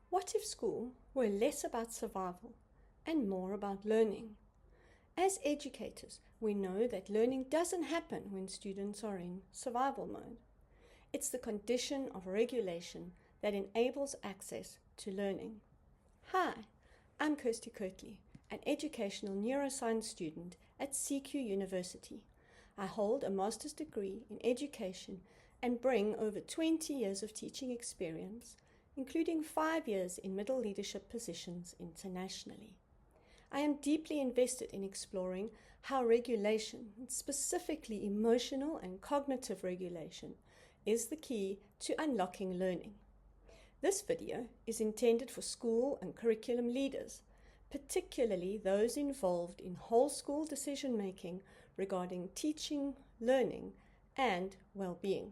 What if school were less about survival and more about learning? As educators, we know that learning doesn't happen when students are in survival mode. It's the condition of regulation that enables access to learning. Hi, I'm Kirsty Kirtley, an educational neuroscience student at CQ University. I hold a master's degree in education and bring over 20 years of teaching experience, including 5 years in middle leadership positions internationally. I am deeply invested in exploring how regulation, specifically emotional and cognitive regulation, is the key to unlocking learning. This video is intended for school and curriculum leaders, particularly those involved in whole school decision-making regarding teaching, learning, and well-being.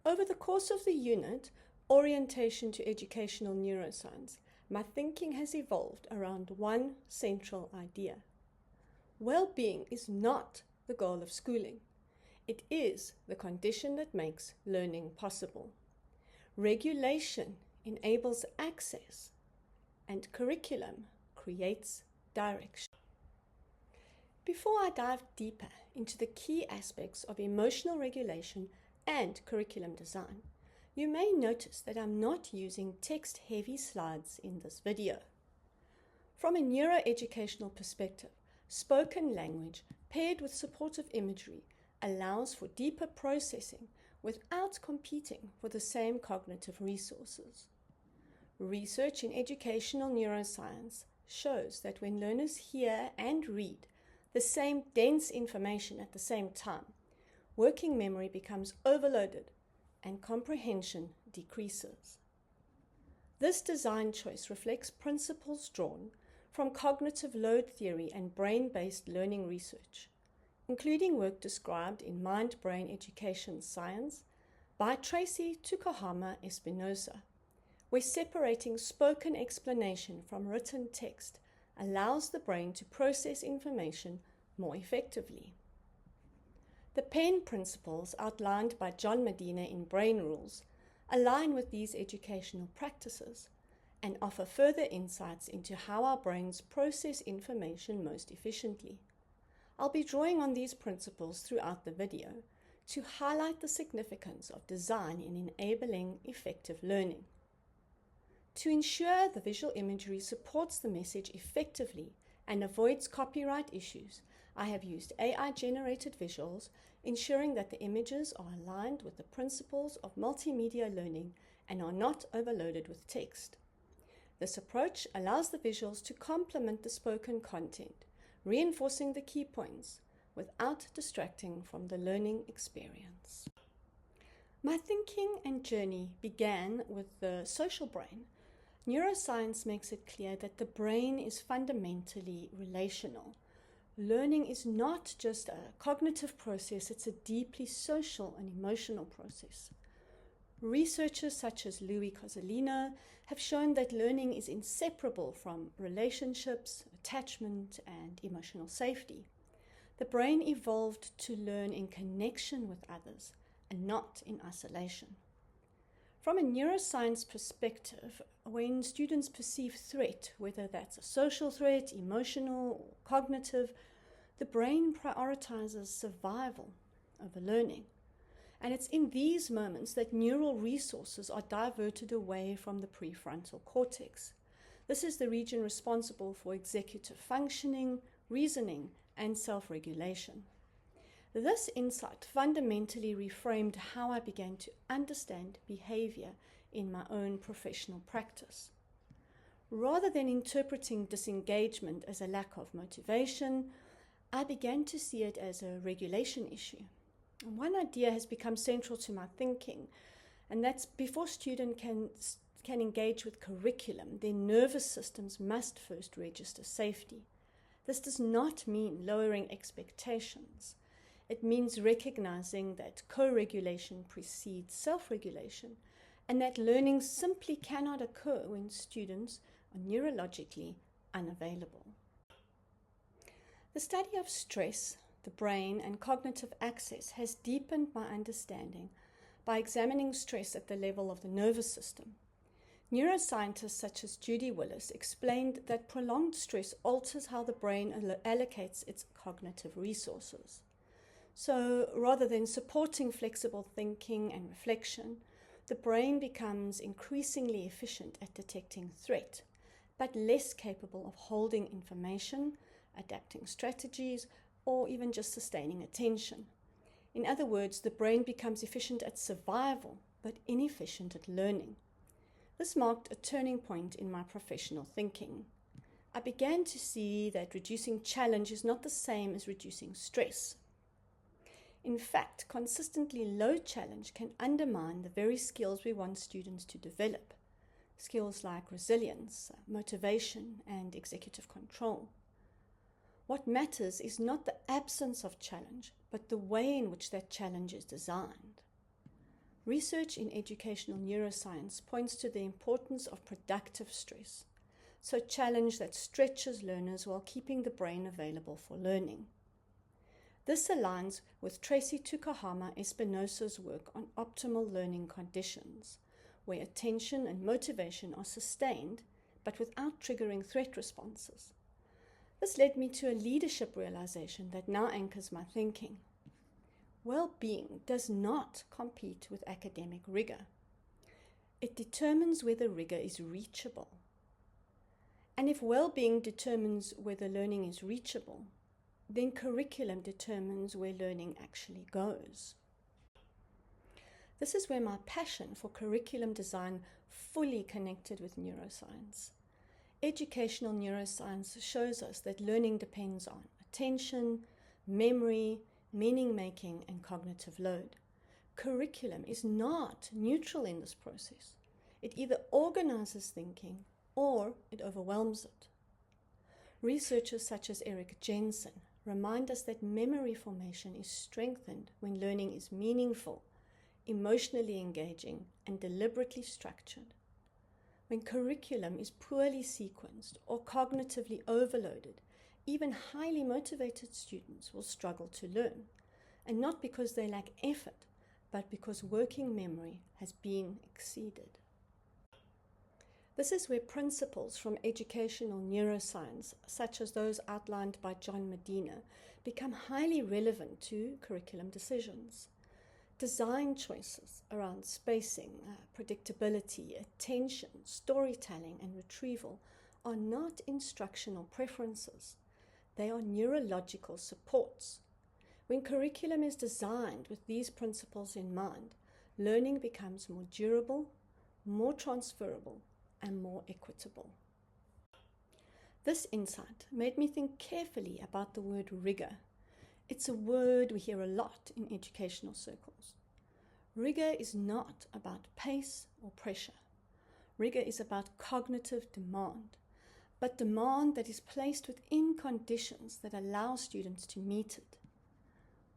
Over the course of the unit, Orientation to Educational Neuroscience, my thinking has evolved around one central idea. Well-being is not the goal of schooling. It is the condition that makes learning possible. Regulation enables access, and curriculum creates direction. Before I dive deeper into the key aspects of emotional regulation and curriculum design, you may notice that I'm not using text-heavy slides in this video. From a neuroeducational perspective, spoken language paired with supportive imagery allows for deeper processing without competing for the same cognitive resources. Research in educational neuroscience shows that when learners hear and read the same dense information at the same time, working memory becomes overloaded and comprehension decreases. This design choice reflects principles drawn from cognitive load theory and brain-based learning research, including work described in Mind-Brain Education Science by Tracy Tokuhama Espinosa, where separating spoken explanation from written text allows the brain to process information more effectively. The PEN principles outlined by John Medina in Brain Rules align with these educational practices and offer further insights into how our brains process information most efficiently. I'll be drawing on these principles throughout the video to highlight the significance of design in enabling effective learning. To ensure the visual imagery supports the message effectively and avoids copyright issues, I have used AI-generated visuals, ensuring that the images are aligned with the principles of multimedia learning and are not overloaded with text. This approach allows the visuals to complement the spoken content, reinforcing the key points without distracting from the learning experience. My thinking and journey began with the social brain. Neuroscience makes it clear that the brain is fundamentally relational. Learning is not just a cognitive process, it's a deeply social and emotional process. Researchers such as Louis Cozolino have shown that learning is inseparable from relationships, attachment, and emotional safety. The brain evolved to learn in connection with others and not in isolation. From a neuroscience perspective, when students perceive threat, whether that's a social threat, emotional, or cognitive, the brain prioritizes survival over learning. And it's in these moments that neural resources are diverted away from the prefrontal cortex. This is the region responsible for executive functioning, reasoning, and self-regulation. This insight fundamentally reframed how I began to understand behavior in my own professional practice. Rather than interpreting disengagement as a lack of motivation, I began to see it as a regulation issue. And one idea has become central to my thinking, and that's before students can engage with curriculum, their nervous systems must first register safety. This does not mean lowering expectations. It means recognizing that co-regulation precedes self-regulation and that learning simply cannot occur when students are neurologically unavailable. The study of stress, the brain, and cognitive access has deepened my understanding by examining stress at the level of the nervous system. Neuroscientists such as Judy Willis explained that prolonged stress alters how the brain allocates its cognitive resources. So rather than supporting flexible thinking and reflection, the brain becomes increasingly efficient at detecting threat, but less capable of holding information, adapting strategies, or even just sustaining attention. In other words, the brain becomes efficient at survival, but inefficient at learning. This marked a turning point in my professional thinking. I began to see that reducing challenge is not the same as reducing stress. In fact, consistently low challenge can undermine the very skills we want students to develop. Skills like resilience, motivation, and executive control. What matters is not the absence of challenge, but the way in which that challenge is designed. Research in educational neuroscience points to the importance of productive stress, so challenge that stretches learners while keeping the brain available for learning. This aligns with Tracy Tukahama Espinosa's work on optimal learning conditions, where attention and motivation are sustained, but without triggering threat responses. This led me to a leadership realization that now anchors my thinking. Well-being does not compete with academic rigor. It determines whether rigor is reachable. And if well-being determines whether learning is reachable, then curriculum determines where learning actually goes. This is where my passion for curriculum design fully connected with neuroscience. Educational neuroscience shows us that learning depends on attention, memory, meaning-making, and cognitive load. Curriculum is not neutral in this process. It either organizes thinking or it overwhelms it. Researchers such as Eric Jensen remind us that memory formation is strengthened when learning is meaningful, emotionally engaging, and deliberately structured. When curriculum is poorly sequenced or cognitively overloaded, even highly motivated students will struggle to learn, and not because they lack effort, but because working memory has been exceeded. This is where principles from educational neuroscience, such as those outlined by John Medina, become highly relevant to curriculum decisions. Design choices around spacing, predictability, attention, storytelling, and retrieval are not instructional preferences. They are neurological supports. When curriculum is designed with these principles in mind, learning becomes more durable, more transferable, and more equitable. This insight made me think carefully about the word rigor. It's a word we hear a lot in educational circles. Rigor is not about pace or pressure. Rigor is about cognitive demand, but demand that is placed within conditions that allow students to meet it.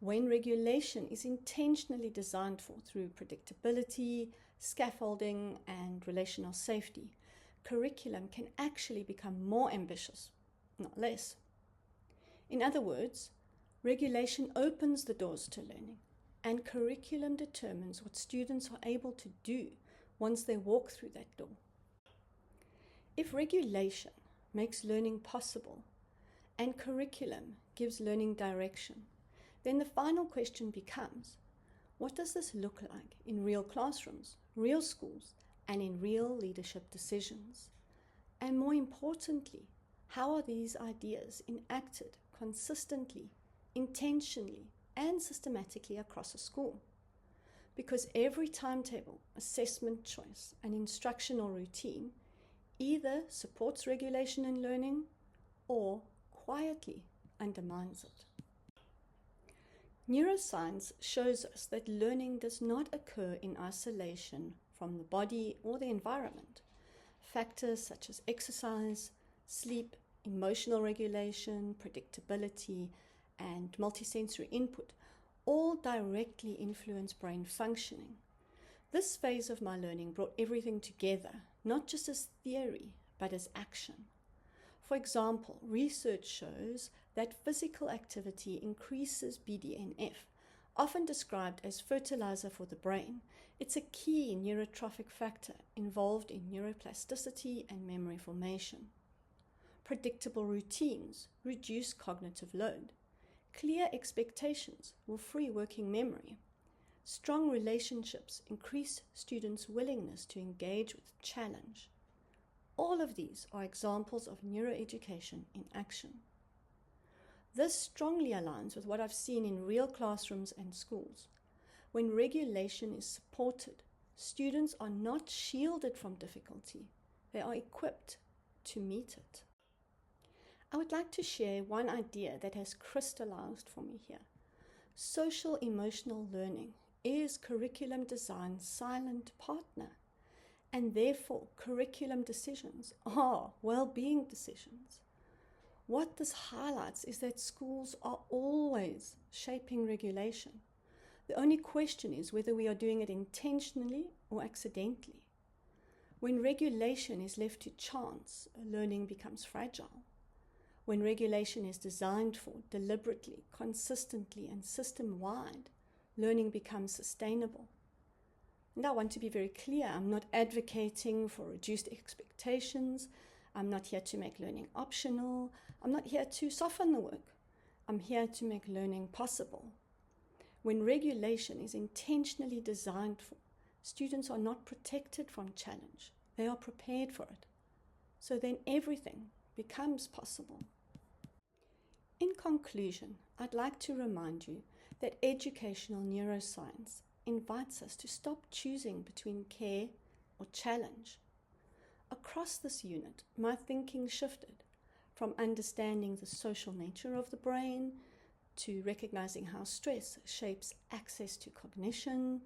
When regulation is intentionally designed for through predictability, scaffolding, and relational safety, curriculum can actually become more ambitious, not less. In other words, regulation opens the doors to learning, and curriculum determines what students are able to do once they walk through that door. If regulation makes learning possible and curriculum gives learning direction, then the final question becomes, what does this look like in real classrooms, real schools, and in real leadership decisions? And more importantly, how are these ideas enacted consistently, intentionally, and systematically across a school? Because every timetable, assessment choice, and instructional routine either supports regulation in learning or quietly undermines it. Neuroscience shows us that learning does not occur in isolation from the body or the environment. Factors such as exercise, sleep, emotional regulation, predictability, and multisensory input all directly influence brain functioning. This phase of my learning brought everything together, not just as theory, but as action. For example, research shows that physical activity increases BDNF, often described as fertilizer for the brain, It's a key neurotrophic factor involved in neuroplasticity and memory formation. Predictable routines reduce cognitive load. Clear expectations will free working memory. Strong relationships increase students' willingness to engage with challenge. All of these are examples of neuroeducation in action. This strongly aligns with what I've seen in real classrooms and schools. When regulation is supported, students are not shielded from difficulty, they are equipped to meet it. I would like to share one idea that has crystallized for me here. Social emotional learning is curriculum design's silent partner, and therefore curriculum decisions are well-being decisions. What this highlights is that schools are always shaping regulation. The only question is whether we are doing it intentionally or accidentally. When regulation is left to chance, learning becomes fragile. When regulation is designed for deliberately, consistently, and system-wide, learning becomes sustainable. And I want to be very clear, I'm not advocating for reduced expectations. I'm not here to make learning optional. I'm not here to soften the work. I'm here to make learning possible. When regulation is intentionally designed for, students are not protected from challenge. They are prepared for it. So then everything becomes possible. In conclusion, I'd like to remind you that educational neuroscience invites us to stop choosing between care or challenge. Across this unit, my thinking shifted from understanding the social nature of the brain to recognizing how stress shapes access to cognition,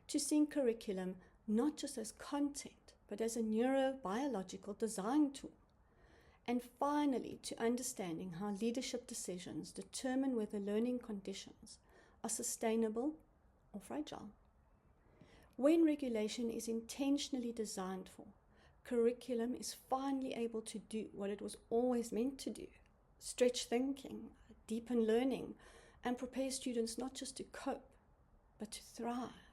to seeing curriculum not just as content, but as a neurobiological design tool. And finally, to understanding how leadership decisions determine whether learning conditions are sustainable or fragile. When regulation is intentionally designed for, curriculum is finally able to do what it was always meant to do: stretch thinking, deepen learning, and prepare students not just to cope, but to thrive.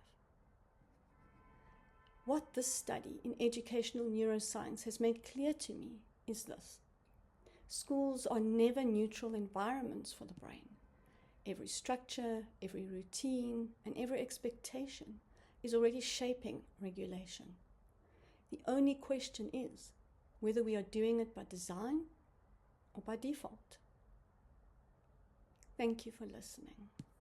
What this study in educational neuroscience has made clear to me is this: schools are never neutral environments for the brain. Every structure, every routine, and every expectation is already shaping regulation. The only question is whether we are doing it by design or by default. Thank you for listening.